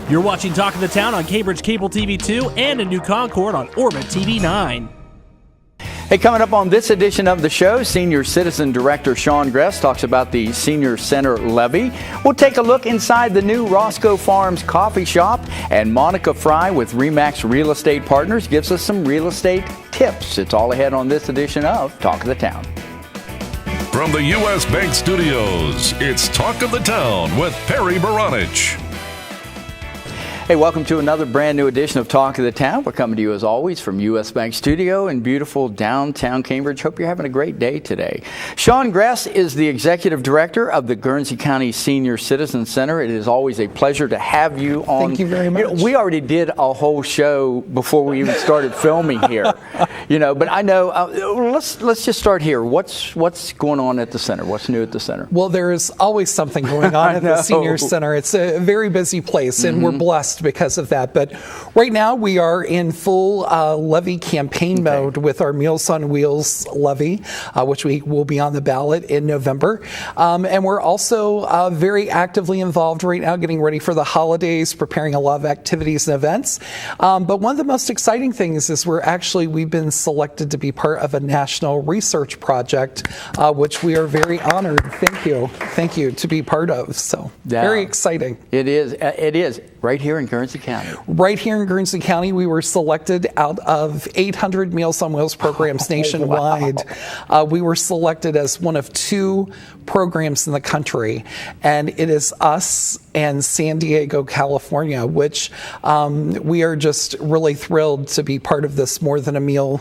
You're watching Talk of the Town on Cambridge Cable TV 2 and a new Concord on Orbit TV 9. Hey, coming up on this edition of the show, Senior Citizen Director Shon Gress talks about the Senior Center levy. We'll take a look inside the new Roscoe Farms coffee shop, and Monica Fry with Remax Real Estate Partners gives us some real estate tips. It's all ahead on this edition of Talk of the Town. From the U.S. Bank Studios, it's Talk of the Town with Perry Baranich. Hey, welcome to another brand new edition of Talk of the Town. We're coming to you as always from U.S. Bank Studio in beautiful downtown Cambridge. Hope you're having a great day today. Shon Gress is the Executive Director of the Guernsey County Senior Citizen Center. It is always a pleasure to have you on. Thank you very much. We already did a whole show before we even started filming here. But I know, let's just start here. What's going on at the center? What's new at the center? Well, there is always something going on at the Senior Center. It's a very busy place, and we're blessed because of that. But right now we are in full levy campaign mode with our Meals on Wheels levy, which we will be on the ballot in November. And we're also very actively involved right now getting ready for the holidays, preparing a lot of activities and events. But one of the most exciting things is we've been selected to be part of a national research project, which we are very honored. Thank you to be part of. So very exciting. It is right here in Guernsey County. Right here in Guernsey County, we were selected out of 800 Meals on Wheels programs nationwide. Wow. We were selected as one of 2 programs in the country, and it is us and San Diego, California, which we are just really thrilled to be part of this More Than a Meal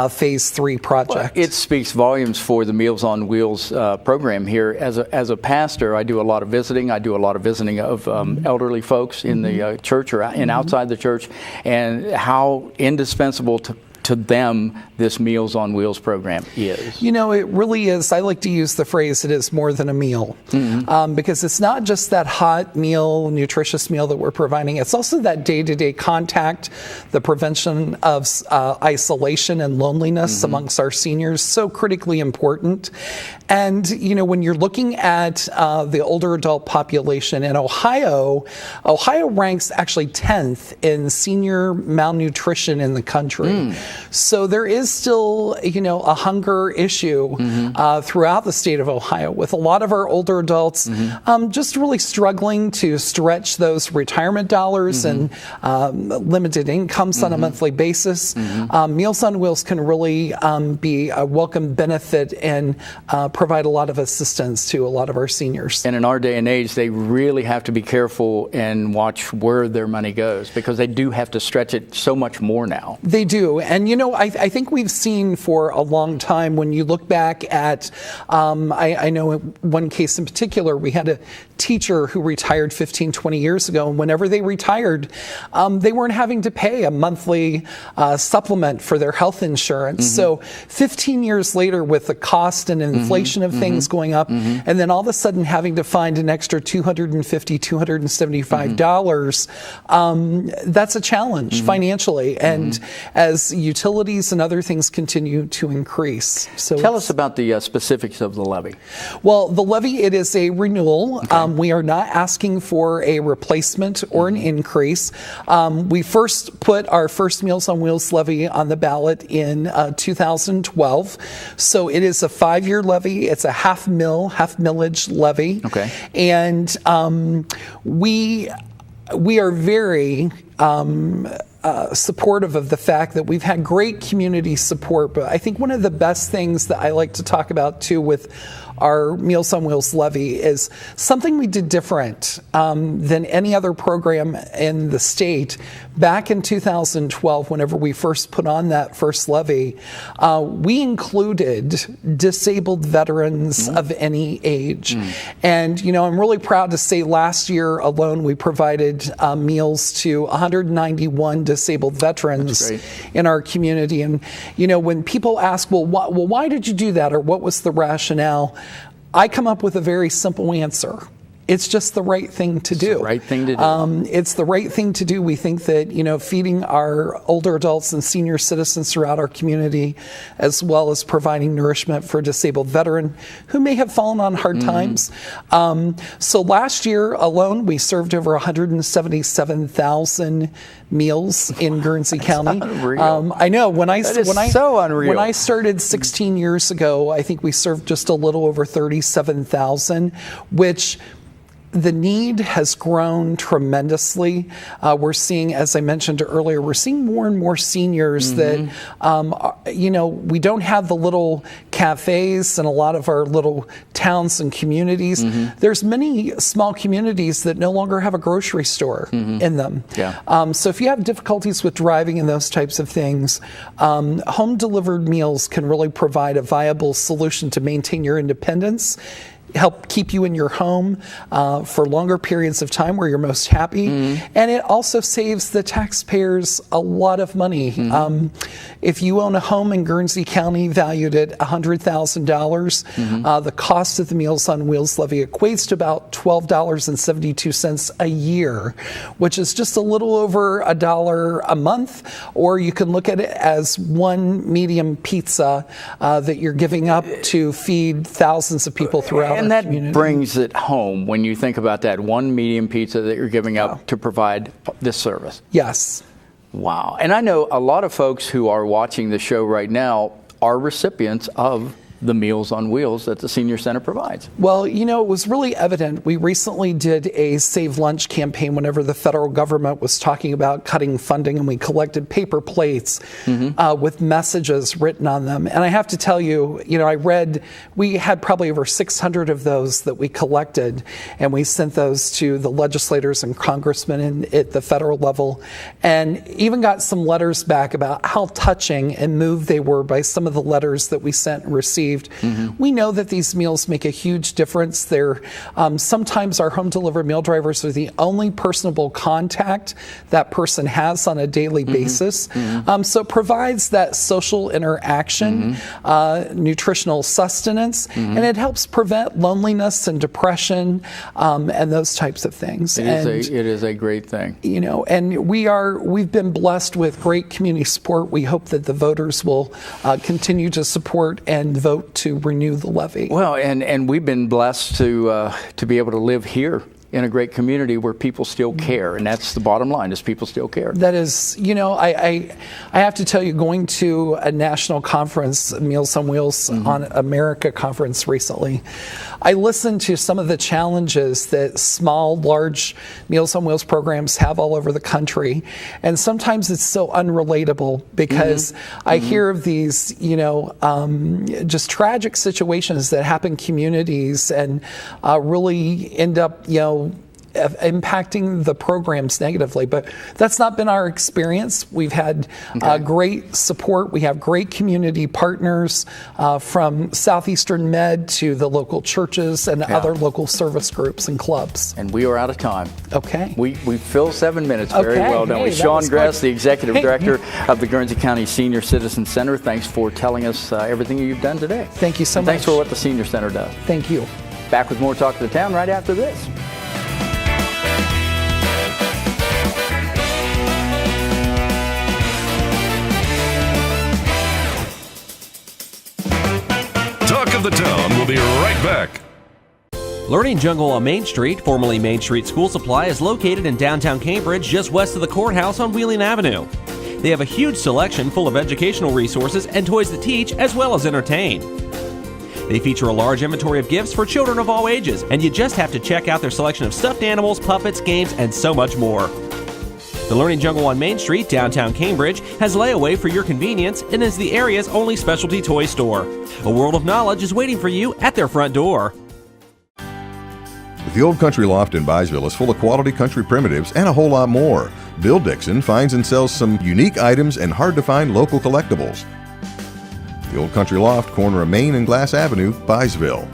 Phase 3 project. Well, it speaks volumes for the Meals on Wheels program here. As a pastor, I do a lot of visiting. I do a lot of visiting of elderly folks in the church or outside the church, and how indispensable to them this Meals on Wheels program is. It really is. I like to use the phrase, it is more than a meal, because it's not just that hot meal, nutritious meal that we're providing. It's also that day-to-day contact, the prevention of isolation and loneliness amongst our seniors, so critically important. And, when you're looking at the older adult population in Ohio ranks actually 10th in senior malnutrition in the country. So there is still, a hunger issue throughout the state of Ohio, with a lot of our older adults just really struggling to stretch those retirement dollars and limited incomes on a monthly basis. Meals on Wheels can really be a welcome benefit and provide a lot of assistance to a lot of our seniors. And in our day and age, they really have to be careful and watch where their money goes, because they do have to stretch it so much more now. They do. And, I think we've seen for a long time, when you look back at, I know in one case in particular, we had a teacher who retired 15, 20 years ago, and whenever they retired, they weren't having to pay a monthly supplement for their health insurance. So 15 years later, with the cost and inflation of things going up, and then all of a sudden having to find an extra $250, $275, that's a challenge financially. And as utilities and other things continue to increase. So tell us about the specifics of the levy. Well, the levy, it is a renewal. We are not asking for a replacement or an increase. We first put our first Meals on Wheels levy on the ballot in 2012. So it is a 5-year levy. It's a half millage levy. And we are very supportive of the fact that we've had great community support. But I think one of the best things that I like to talk about too with our Meals on Wheels levy is something we did different than any other program in the state. Back in 2012, whenever we first put on that first levy, we included disabled veterans of any age. And, I'm really proud to say last year alone, we provided meals to 191 disabled veterans in our community. And, when people ask, well, why did you do that? Or what was the rationale? I come up with a very simple answer. It's just the right thing to do. It's the right thing to do. It's the right thing to do. We think that, feeding our older adults and senior citizens throughout our community, as well as providing nourishment for a disabled veteran who may have fallen on hard times. So last year alone, we served over 177,000 meals in Guernsey County. Unreal. I know. So unreal. When I started 16 years ago, I think we served just a little over 37,000, which the need has grown tremendously. We're seeing, as I mentioned earlier, we're seeing more and more seniors that, we don't have the little cafes in a lot of our little towns and communities. There's many small communities that no longer have a grocery store in them. Yeah. So if you have difficulties with driving and those types of things, home delivered meals can really provide a viable solution to maintain your independence, help keep you in your home for longer periods of time where you're most happy. And it also saves the taxpayers a lot of money. If you own a home in Guernsey County valued at $100,000, the cost of the Meals on Wheels levy equates to about $12.72 a year, which is just a little over $1 a month. Or you can look at it as one medium pizza that you're giving up to feed thousands of people throughout. And that brings it home when you think about that one medium pizza that you're giving up to provide this service. Yes. Wow. And I know a lot of folks who are watching the show right now are recipients of the Meals on Wheels that the Senior Center provides. Well, it was really evident. We recently did a Save Lunch campaign whenever the federal government was talking about cutting funding, and we collected paper plates with messages written on them. And I have to tell you, we had probably over 600 of those that we collected, and we sent those to the legislators and congressmen at the federal level, and even got some letters back about how touching and moved they were by some of the letters that we sent and received. We know that these meals make a huge difference. They're sometimes our home delivered meal drivers are the only personable contact that person has on a daily basis. So it provides that social interaction, nutritional sustenance, and it helps prevent loneliness and depression and those types of things. It is a great thing. And we've been blessed with great community support. We hope that the voters will continue to support and vote to renew the levy. Well, and we've been blessed to be able to live here in a great community where people still care, and that's the bottom line, is people still care. That is, I have to tell you, going to a national conference, Meals on Wheels on America conference recently, I listened to some of the challenges that small, large Meals on Wheels programs have all over the country, and sometimes it's so unrelatable because I hear of these, just tragic situations that happen in communities and really end up, impacting the programs negatively. But that's not been our experience. We've had great support. We have great community partners from Southeastern Med to the local churches and other local service groups and clubs. And we are out of time. Okay. We filled 7 minutes. Very well done. With Shon Gress, the Executive Director of the Guernsey County Senior Citizen Center. Thanks for telling us everything you've done today. Thank you so much. Thanks for what the Senior Center does. Thank you. Back with more Talk of the Town right after this. Talk of the Town will be right back. Learning Jungle on Main Street, formerly Main Street School Supply, is located in downtown Cambridge, just west of the courthouse on Wheeling Avenue. They have a huge selection full of educational resources and toys that teach as well as entertain. They feature a large inventory of gifts for children of all ages, and you just have to check out their selection of stuffed animals, puppets, games, and so much more. The Learning Jungle on Main Street, downtown Cambridge, has layaway for your convenience and is the area's only specialty toy store. A world of knowledge is waiting for you at their front door. The Old Country Loft in Byesville is full of quality country primitives and a whole lot more. Bill Dixon finds and sells some unique items and hard-to-find local collectibles. The Old Country Loft, corner of Main and Glass Avenue, Byesville.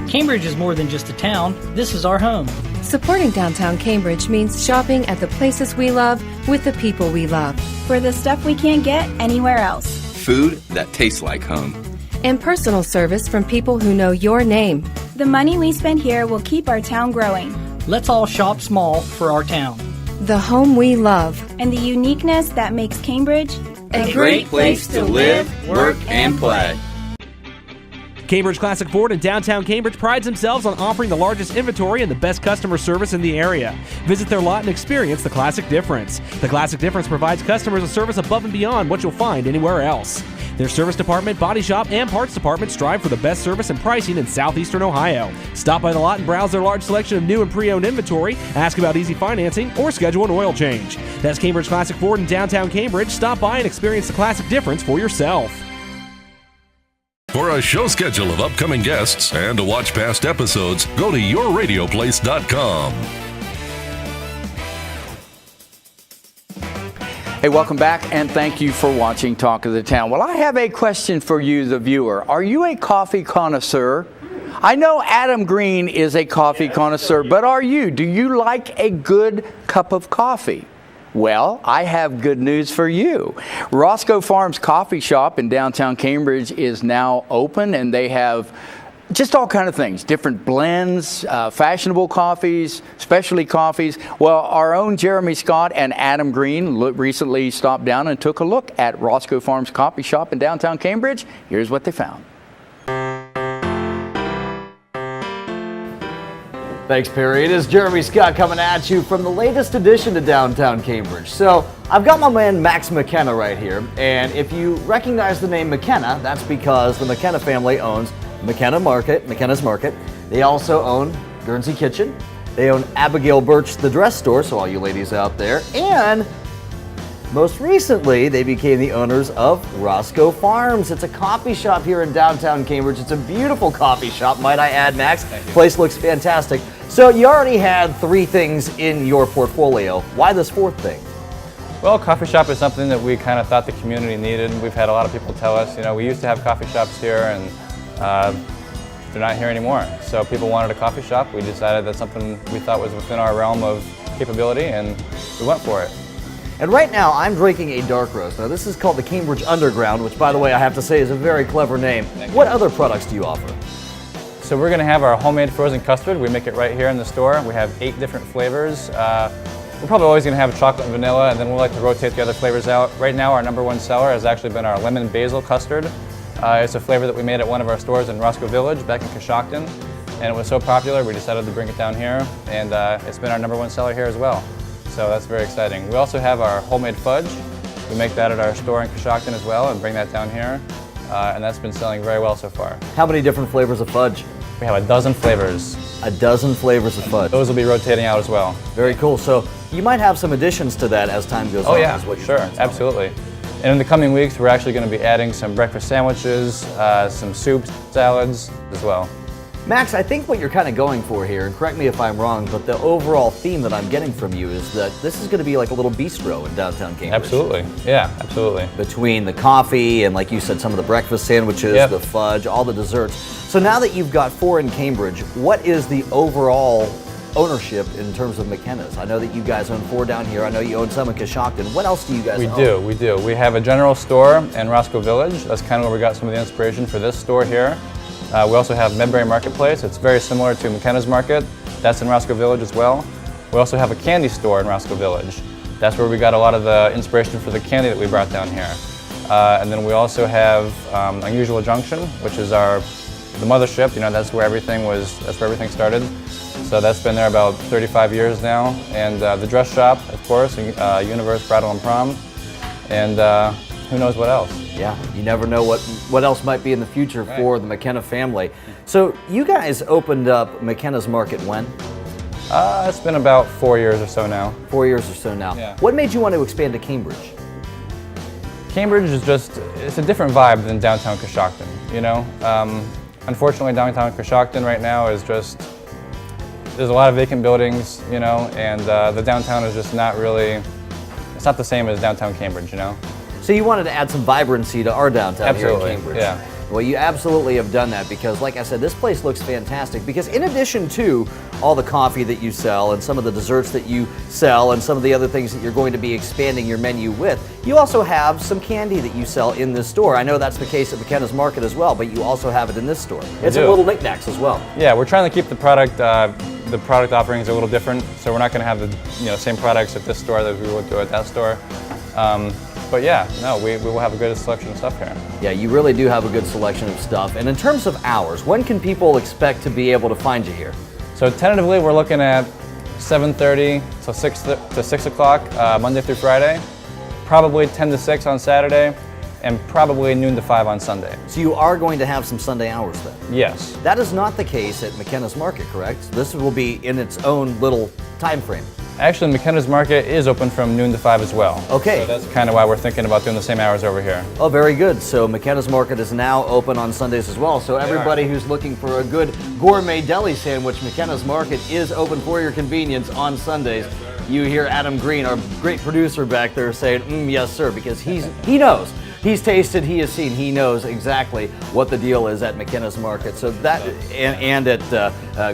Cambridge is more than just a town. This is our home. Supporting downtown Cambridge means shopping at the places we love with the people we love. For the stuff we can't get anywhere else. Food that tastes like home. and personal service from people who know your name. The money we spend here will keep our town growing. Let's all shop small for our town. The home we love. And the uniqueness that makes Cambridge A great place to live, work, and play. Cambridge Classic Ford in downtown Cambridge prides themselves on offering the largest inventory and the best customer service in the area. Visit their lot and experience the Classic Difference. The Classic Difference provides customers a service above and beyond what you'll find anywhere else. Their service department, body shop, and parts department strive for the best service and pricing in southeastern Ohio. Stop by the lot and browse their large selection of new and pre-owned inventory, ask about easy financing, or schedule an oil change. That's Cambridge Classic Ford in downtown Cambridge. Stop by and experience the Classic Difference for yourself. For a show schedule of upcoming guests and to watch past episodes, go to yourradioplace.com. Hey, welcome back, and thank you for watching Talk of the Town. Well, I have a question for you, the viewer. Are you a coffee connoisseur? I know Adam Green is a coffee connoisseur, but are you? Do you like a good cup of coffee? Well, I have good news for you. Roscoe Farms Coffee Shop in downtown Cambridge is now open, and they have just all kind of things, different blends, fashionable coffees, specialty coffees. Well, our own Jeremy Scott and Adam Green recently stopped down and took a look at Roscoe Farms Coffee Shop in downtown Cambridge. Here's what they found. Thanks, Perry. It is Jeremy Scott coming at you from the latest edition to downtown Cambridge. So I've got my man Max McKenna right here, and if you recognize the name McKenna, that's because the McKenna family owns McKenna's Market. They also own Guernsey Kitchen. They own Abigail Birch, the dress store, so all you ladies out there. And most recently, they became the owners of Roscoe Farms. It's a coffee shop here in downtown Cambridge. It's a beautiful coffee shop, might I add, Max. Place looks fantastic. So you already had 3 things in your portfolio. Why this 4th thing? Well, coffee shop is something that we kind of thought the community needed. We've had a lot of people tell us, we used to have coffee shops here, and they're not here anymore. So people wanted a coffee shop. We decided that's something we thought was within our realm of capability, and we went for it. And right now, I'm drinking a dark roast. Now, this is called the Cambridge Underground, which, by the way, I have to say is a very clever name. What other products do you offer? So we're going to have our homemade frozen custard. We make it right here in the store. We have 8 different flavors. We're probably always going to have chocolate and vanilla, and then we'll like to rotate the other flavors out. Right now, our #1 seller has actually been our lemon basil custard. It's a flavor that we made at one of our stores in Roscoe Village back in Coshocton, and it was so popular we decided to bring it down here, and it's been our #1 seller here as well. So that's very exciting. We also have our homemade fudge. We make that at our store in Coshocton as well and bring that down here, and that's been selling very well so far. How many different flavors of fudge? We have a dozen flavors. A dozen flavors of fudge. Those will be rotating out as well. Very cool. So you might have some additions to that as time goes on. Oh yeah, is what you're sure, absolutely. And in the coming weeks, we're actually going to be adding some breakfast sandwiches, some soups, salads as well. Max, I think what you're kind of going for here, and correct me if I'm wrong, but the overall theme that I'm getting from you is that this is going to be like a little bistro in downtown Cambridge. Absolutely, yeah, absolutely. Between the coffee and, like you said, some of the breakfast sandwiches, the fudge, all the desserts. So now that you've got 4 in Cambridge, what is the overall ownership in terms of McKenna's? I know that you guys own 4 down here. I know you own some in Coshocton. What else do you guys own? We do. We have a general store in Roscoe Village. That's kind of where we got some of the inspiration for this store here. We also have Medbury Marketplace. It's very similar to McKenna's Market. That's in Roscoe Village as well. We also have a candy store in Roscoe Village. That's where we got a lot of the inspiration for the candy that we brought down here. And then we also have Unusual Junction, which is the mothership. That's where everything started. So that's been there about 35 years now. And the dress shop, of course, Universe Bridal and Prom. And who knows what else? Yeah, you never know what else might be in the future for the McKenna family. So you guys opened up McKenna's Market when? It's been about 4 years or so now. 4 years or so now. Yeah. What made you want to expand to Cambridge? Cambridge is it's a different vibe than downtown Coshocton, Unfortunately, downtown Coshocton right now is there's a lot of vacant buildings, and the downtown is just it's not the same as downtown Cambridge, So you wanted to add some vibrancy to our downtown here in Cambridge. Yeah. Well, you absolutely have done that because, like I said, this place looks fantastic because in addition to all the coffee that you sell and some of the desserts that you sell and some of the other things that you're going to be expanding your menu with, you also have some candy that you sell in this store. I know that's the case at McKenna's Market as well, but you also have it in this store. It's some little knickknacks as well. Yeah, we're trying to keep the product offerings a little different, so we're not going to have the same products at this store that we would do at that store. But yeah, no, we will have a good selection of stuff here. Yeah, you really do have a good selection of stuff. And in terms of hours, when can people expect to be able to find you here? So tentatively, we're looking at 7:30 to 6 o'clock Monday through Friday, probably 10 to 6 on Saturday, and probably noon to 5 on Sunday. So you are going to have some Sunday hours then? Yes. That is not the case at McKenna's Market, correct? This will be in its own little time frame. Actually, McKenna's Market is open from noon to 5 as well. Okay. So that's kind of why we're thinking about doing the same hours over here. Oh, very good. So McKenna's Market is now open on Sundays as well. So everybody who's looking for a good gourmet deli sandwich, McKenna's Market is open for your convenience on Sundays. You hear Adam Green, our great producer back there, saying, yes, sir, because he knows. He's tasted, he has seen, he knows exactly what the deal is at McKenna's Market. So that, and at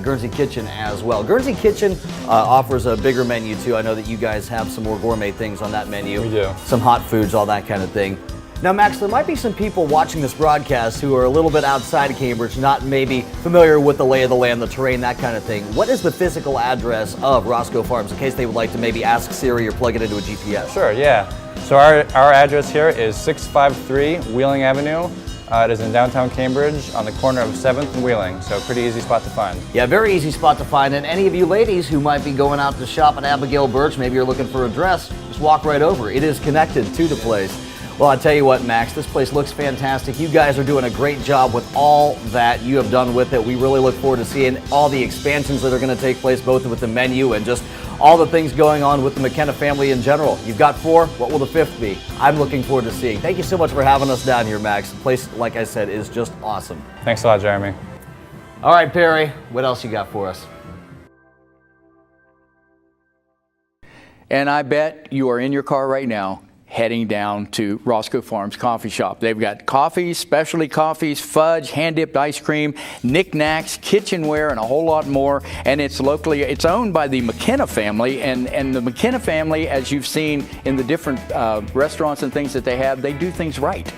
Guernsey Kitchen as well. Guernsey Kitchen offers a bigger menu too. I know that you guys have some more gourmet things on that menu. We do. Some hot foods, all that kind of thing. Now, Max, there might be some people watching this broadcast who are a little bit outside of Cambridge, not maybe familiar with the lay of the land, the terrain, that kind of thing. What is the physical address of Roscoe Farms in case they would like to maybe ask Siri or plug it into a GPS? Sure, yeah. So our address here is 653 Wheeling Avenue. It is in downtown Cambridge on the corner of 7th and Wheeling, so pretty easy spot to find. Yeah, very easy spot to find. And any of you ladies who might be going out to shop at Abigail Birch, maybe you're looking for a dress, just walk right over. It is connected to the place. Well, I tell you what, Max, this place looks fantastic. You guys are doing a great job with all that you have done with it. We really look forward to seeing all the expansions that are going to take place, both with the menu and just all the things going on with the McKenna family in general. You've got 4. What will the 5th be? I'm looking forward to seeing. Thank you so much for having us down here, Max. The place, like I said, is just awesome. Thanks a lot, Jeremy. All right, Perry, what else you got for us? And I bet you are in your car right now heading down to Roscoe Farms Coffee Shop. They've got coffees, specialty coffees, fudge, hand-dipped ice cream, knickknacks, kitchenware, and a whole lot more. And it's owned by the McKenna family. And the McKenna family, as you've seen in the different restaurants and things that they have, they do things right.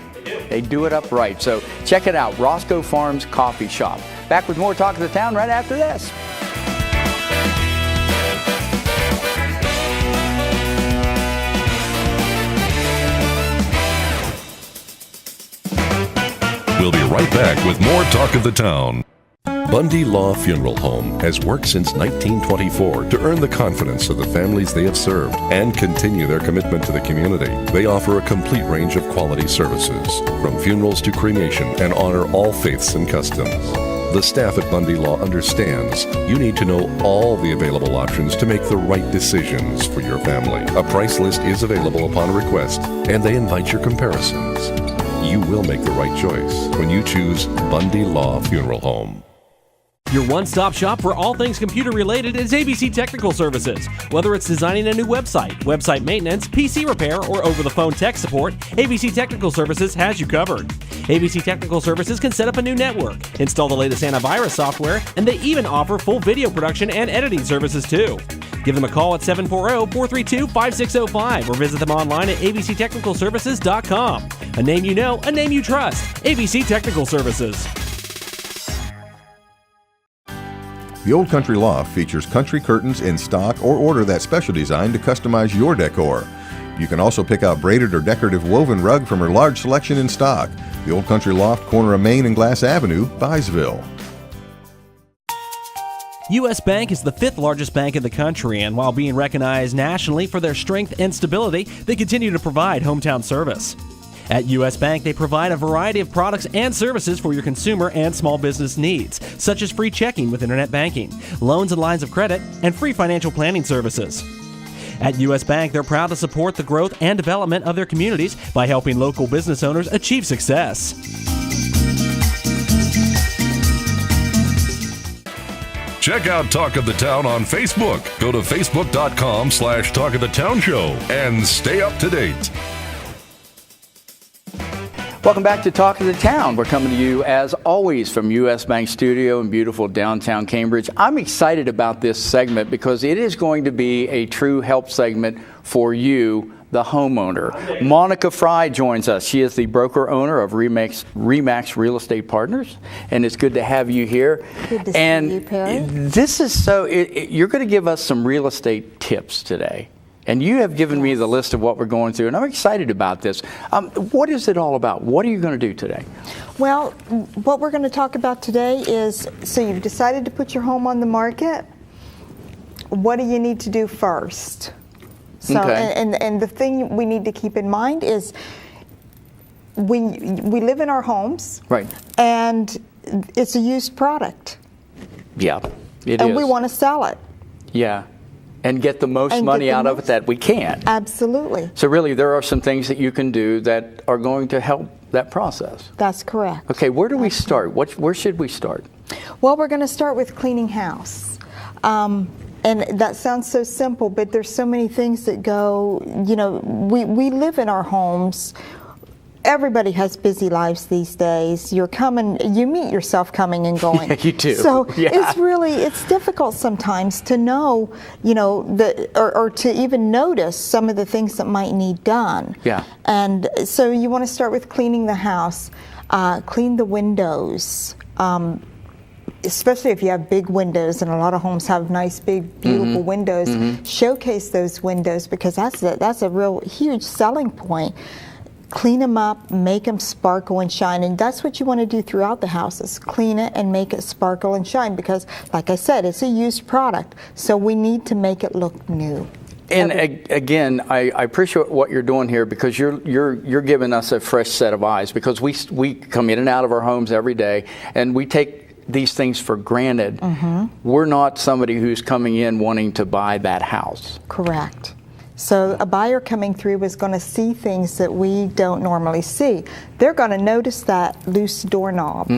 They do it up right. So check it out, Roscoe Farms Coffee Shop. Back with more Talk of the Town right after this. We'll be right back with more Talk of the Town. Bundy Law Funeral Home has worked since 1924 to earn the confidence of the families they have served and continue their commitment to the community. They offer a complete range of quality services, from funerals to cremation, and honor all faiths and customs. The staff at Bundy Law understands you need to know all the available options to make the right decisions for your family. A price list is available upon request, and they invite your comparisons. You will make the right choice when you choose Bundy Law Funeral Home. Your one-stop shop for all things computer-related is ABC Technical Services. Whether it's designing a new website, website maintenance, PC repair, or over-the-phone tech support, ABC Technical Services has you covered. ABC Technical Services can set up a new network, install the latest antivirus software, and they even offer full video production and editing services too. Give them a call at 740-432-5605 or visit them online at abctechnicalservices.com. A name you know, a name you trust. ABC Technical Services. The Old Country Loft features country curtains in stock or order that special design to customize your decor. You can also pick out braided or decorative woven rug from her large selection in stock. The Old Country Loft, corner of Main and Glass Avenue, Byesville. U.S. Bank is the 5th largest bank in the country, and while being recognized nationally for their strength and stability, they continue to provide hometown service. At U.S. Bank, they provide a variety of products and services for your consumer and small business needs, such as free checking with internet banking, loans and lines of credit, and free financial planning services. At U.S. Bank, they're proud to support the growth and development of their communities by helping local business owners achieve success. Check out Talk of the Town on Facebook. Go to facebook.com/Talk of the Town Show and stay up to date. Welcome back to Talk of the Town. We're coming to you, as always, from U.S. Bank Studio in beautiful downtown Cambridge. I'm excited about this segment because it is going to be a true help segment for you, the homeowner. Monica Fry joins us. She is the broker-owner of Remax Real Estate Partners, and it's good to have you here. Good to see you, Perry. This is so, you're going to give us some real estate tips today. And you have given me the list of what we're going through, and I'm excited about this. What is it all about? What are you going to do today? Well, what we're going to talk about today is, so you've decided to put your home on the market. What do you need to do first? So, Okay. and the thing we need to keep in mind is we live in our homes, Right. and it's a used product. Yeah, it is. And we want to sell it. Yeah. And get the most money out of it that we can. Absolutely. So really, there are some things that you can do that are going to help that process. That's correct. Okay, where do we start? Where should we start? Well, we're going to start with cleaning house. And that sounds so simple, but there's so many things that go, we live in our homes. Everybody has busy lives these days. You meet yourself coming and going. Yeah, you do. So Yeah. it's difficult sometimes to know, or to even notice some of the things that might need done. Yeah. And so you want to start with cleaning the house, clean the windows. Especially if you have big windows, and a lot of homes have nice, big, beautiful windows. Showcase those windows, because that's a real huge selling point. Clean them up, make them sparkle and shine, and that's what you want to do throughout the house, is clean it and make it sparkle and shine, because, like I said, it's a used product, so we need to make it look new. And again, I appreciate what you're doing here, because you're giving us a fresh set of eyes, because we come in and out of our homes every day, and we take these things for granted. We're not somebody who's coming in wanting to buy that house. Correct. So a buyer coming through is going to see things that we don't normally see. They're going to notice that loose doorknob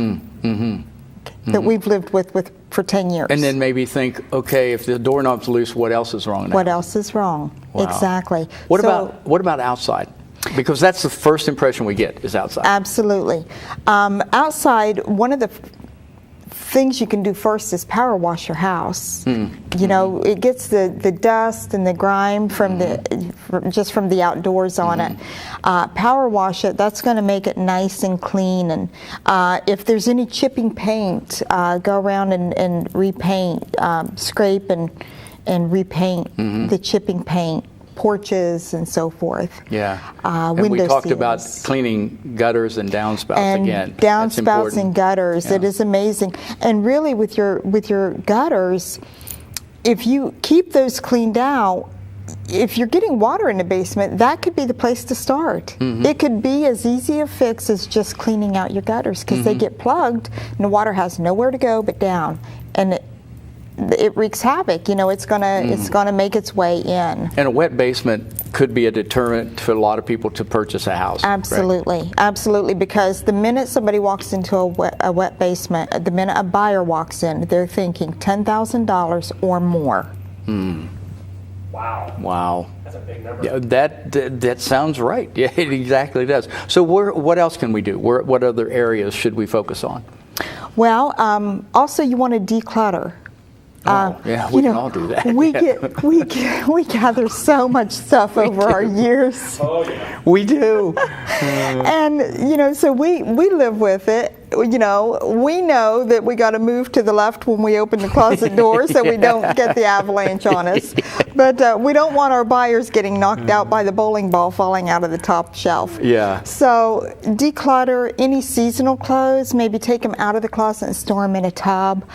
that we've lived with for 10 years. And then maybe think, okay, if the doorknob's loose, what else is wrong now? What else is wrong? Wow. Exactly. What about outside? Because that's the first impression we get, is outside. Absolutely. Outside, one of the things you can do first is power wash your house. It gets the dust and the grime from just from the outdoors on it. Power wash it. That's going to make it nice and clean. And if there's any chipping paint, go around and repaint, scrape and repaint the chipping paint. Porches and so forth. Yeah. And we talked about cleaning gutters and downspouts again. Downspouts and gutters. Yeah. It is amazing. And really, with your gutters, if you keep those cleaned out, if you're getting water in the basement, that could be the place to start. It could be as easy a fix as just cleaning out your gutters, because they get plugged and the water has nowhere to go but down, and it wreaks havoc. It's gonna make its way in. And a wet basement could be a deterrent for a lot of people to purchase a house. Absolutely, right? Absolutely. Because the minute somebody walks into a wet basement, the minute a buyer walks in, they're thinking $10,000 or more. Wow. That's a big number. Yeah, that sounds right. Yeah, it exactly does. So what else can we do? What other areas should we focus on? Well, also you want to declutter. Yeah, we can all do that. We gather so much stuff over our years. Oh yeah, we do. And so we live with it. We know that we got to move to the left when we open the closet door, so we don't get the avalanche on us. But we don't want our buyers getting knocked out by the bowling ball falling out of the top shelf. Yeah. So declutter any seasonal clothes. Maybe take them out of the closet and store them in a tub,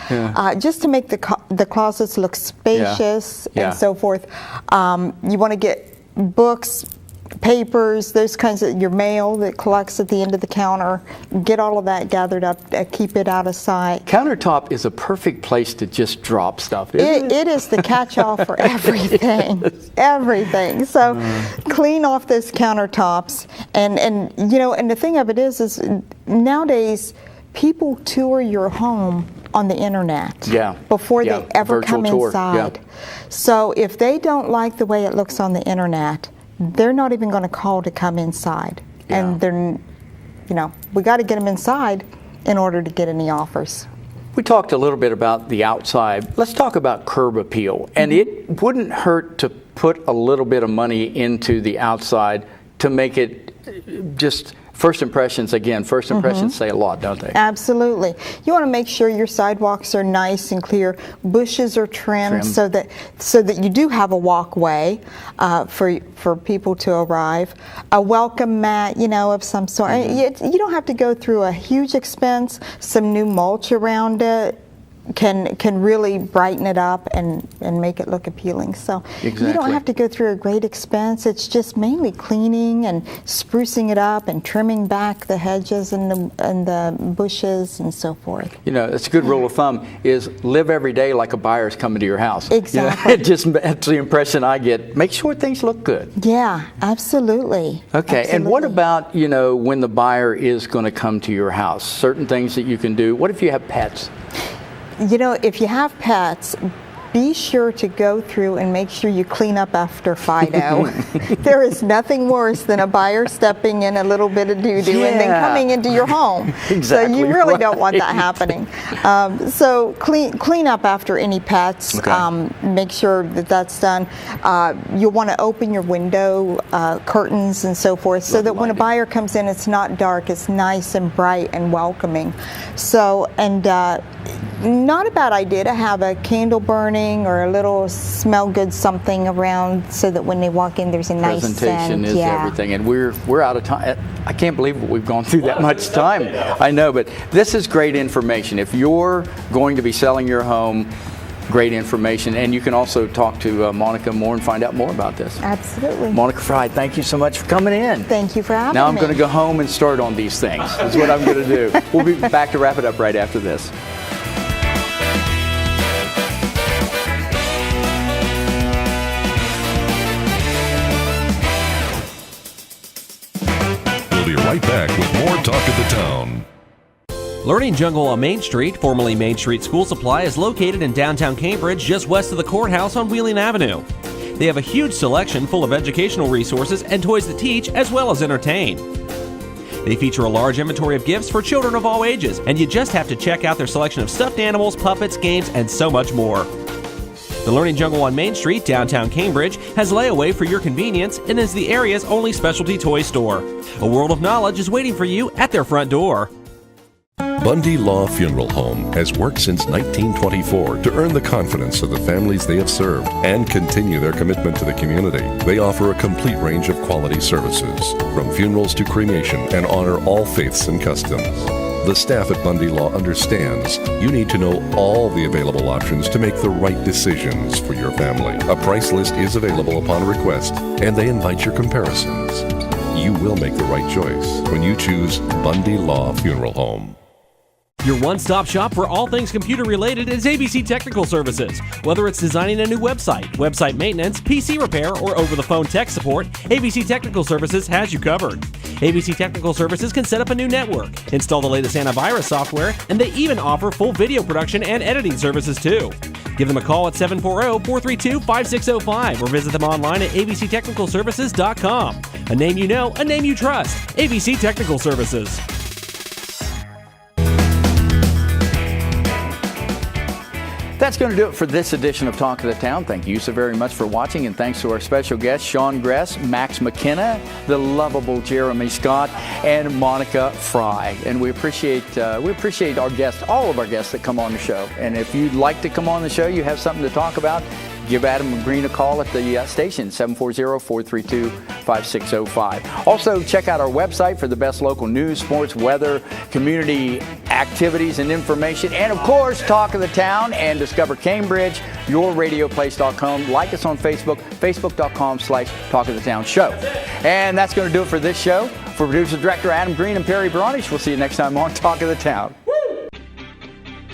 just to make the closets look spacious and so forth. You want to get books, papers, those kinds of your mail that collects at the end of the counter. Get all of that gathered up, keep it out of sight. Countertop is a perfect place to just drop stuff, isn't it? It is the catch-all for everything. Everything. So clean off those countertops. And the thing of it is nowadays people tour your home on the internet before they ever come inside. So if they don't like the way it looks on the internet, they're not even going to call to come inside. And we got to get them inside in order to get any offers. We talked a little bit about the outside. Let's talk about curb appeal. And it wouldn't hurt to put a little bit of money into the outside to make it just first impressions say a lot, don't they? Absolutely. You want to make sure your sidewalks are nice and clear. Bushes are trimmed so that you do have a walkway for people to arrive. A welcome mat, of some sort. You don't have to go through a huge expense. Some new mulch around it can really brighten it up and make it look appealing. So you don't have to go through a great expense. It's just mainly cleaning and sprucing it up and trimming back the hedges and the bushes and so forth. It's a good rule of thumb is live every day like a buyer's coming to your house. Exactly. That's the impression I get. Make sure things look good. Yeah, absolutely. Okay, absolutely. And what about, when the buyer is going to come to your house? Certain things that you can do. What if you have pets? If you have pets, be sure to go through and make sure you clean up after Fido. There is nothing worse than a buyer stepping in a little bit of doo-doo and then coming into your home. Exactly. So you really don't want that happening. So clean up after any pets. Okay. Make sure that that's done. You'll want to open your window curtains and so forth so that when a buyer comes in, it's not dark. It's nice and bright and welcoming. So, not a bad idea to have a candle burning or a little smell good something around so that when they walk in there's a nice presentation scent. Is everything, and we're out of time. I can't believe we've gone through that much time. I know, but this is great information. If you're going to be selling your home, great information, and you can also talk to Monica more and find out more about this. Absolutely. Monica Fry, thank you so much for coming in. Thank you for having me. Now I'm going to go home and start on these things. That's what I'm going to do. We'll be back to wrap it up right after this. We'll be right back with more Talk of the Town. Learning Jungle on Main Street, formerly Main Street School Supply, is located in downtown Cambridge, just west of the courthouse on Wheeling Avenue. They have a huge selection full of educational resources and toys that teach as well as entertain. They feature a large inventory of gifts for children of all ages, and you just have to check out their selection of stuffed animals, puppets, games, and so much more. The Learning Jungle on Main Street, downtown Cambridge, has layaway for your convenience and is the area's only specialty toy store. A world of knowledge is waiting for you at their front door. Bundy Law Funeral Home has worked since 1924 to earn the confidence of the families they have served and continue their commitment to the community. They offer a complete range of quality services, from funerals to cremation, and honor all faiths and customs. The staff at Bundy Law understands you need to know all the available options to make the right decisions for your family. A price list is available upon request, and they invite your comparisons. You will make the right choice when you choose Bundy Law Funeral Home. Your one-stop shop for all things computer-related is ABC Technical Services. Whether it's designing a new website, website maintenance, PC repair, or over-the-phone tech support, ABC Technical Services has you covered. ABC Technical Services can set up a new network, install the latest antivirus software, and they even offer full video production and editing services too. Give them a call at 740-432-5605 or visit them online at abctechnicalservices.com. A name you know, a name you trust. ABC Technical Services. That's going to do it for this edition of Talk of the Town. Thank you so very much for watching, and thanks to our special guests, Shon Gress, Max McKenna, the lovable Jeremy Scott, and Monica Fry. And we appreciate our guests, all of our guests that come on the show. And if you'd like to come on the show, you have something to talk about, give Adam Green a call at the station, 740-432-5605. Also, check out our website for the best local news, sports, weather, community activities, and information. And, of course, Talk of the Town and Discover Cambridge, yourradioplace.com. Like us on Facebook, facebook.com/Talk of the Town Show. And that's going to do it for this show. For producer director Adam Green and Perry Bronish, we'll see you next time on Talk of the Town.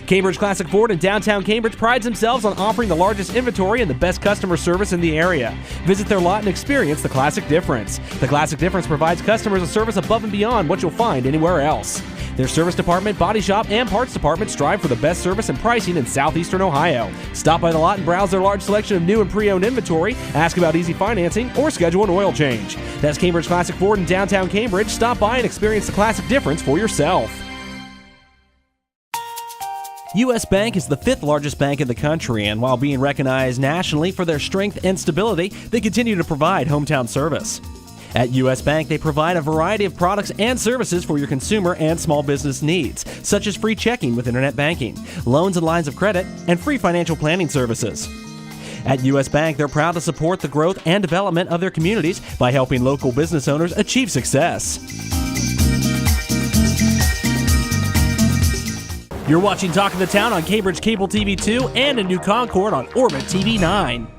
Cambridge Classic Ford in downtown Cambridge prides themselves on offering the largest inventory and the best customer service in the area. Visit their lot and experience the Classic Difference. The Classic Difference provides customers a service above and beyond what you'll find anywhere else. Their service department, body shop, and parts department strive for the best service and pricing in southeastern Ohio. Stop by the lot and browse their large selection of new and pre-owned inventory, ask about easy financing, or schedule an oil change. That's Cambridge Classic Ford in downtown Cambridge. Stop by and experience the classic difference for yourself. U.S. Bank is the 5th largest bank in the country, and while being recognized nationally for their strength and stability, they continue to provide hometown service. At U.S. Bank, they provide a variety of products and services for your consumer and small business needs, such as free checking with internet banking, loans and lines of credit, and free financial planning services. At U.S. Bank, they're proud to support the growth and development of their communities by helping local business owners achieve success. You're watching Talk of the Town on Cambridge Cable TV 2 and in New Concord on Orbit TV 9.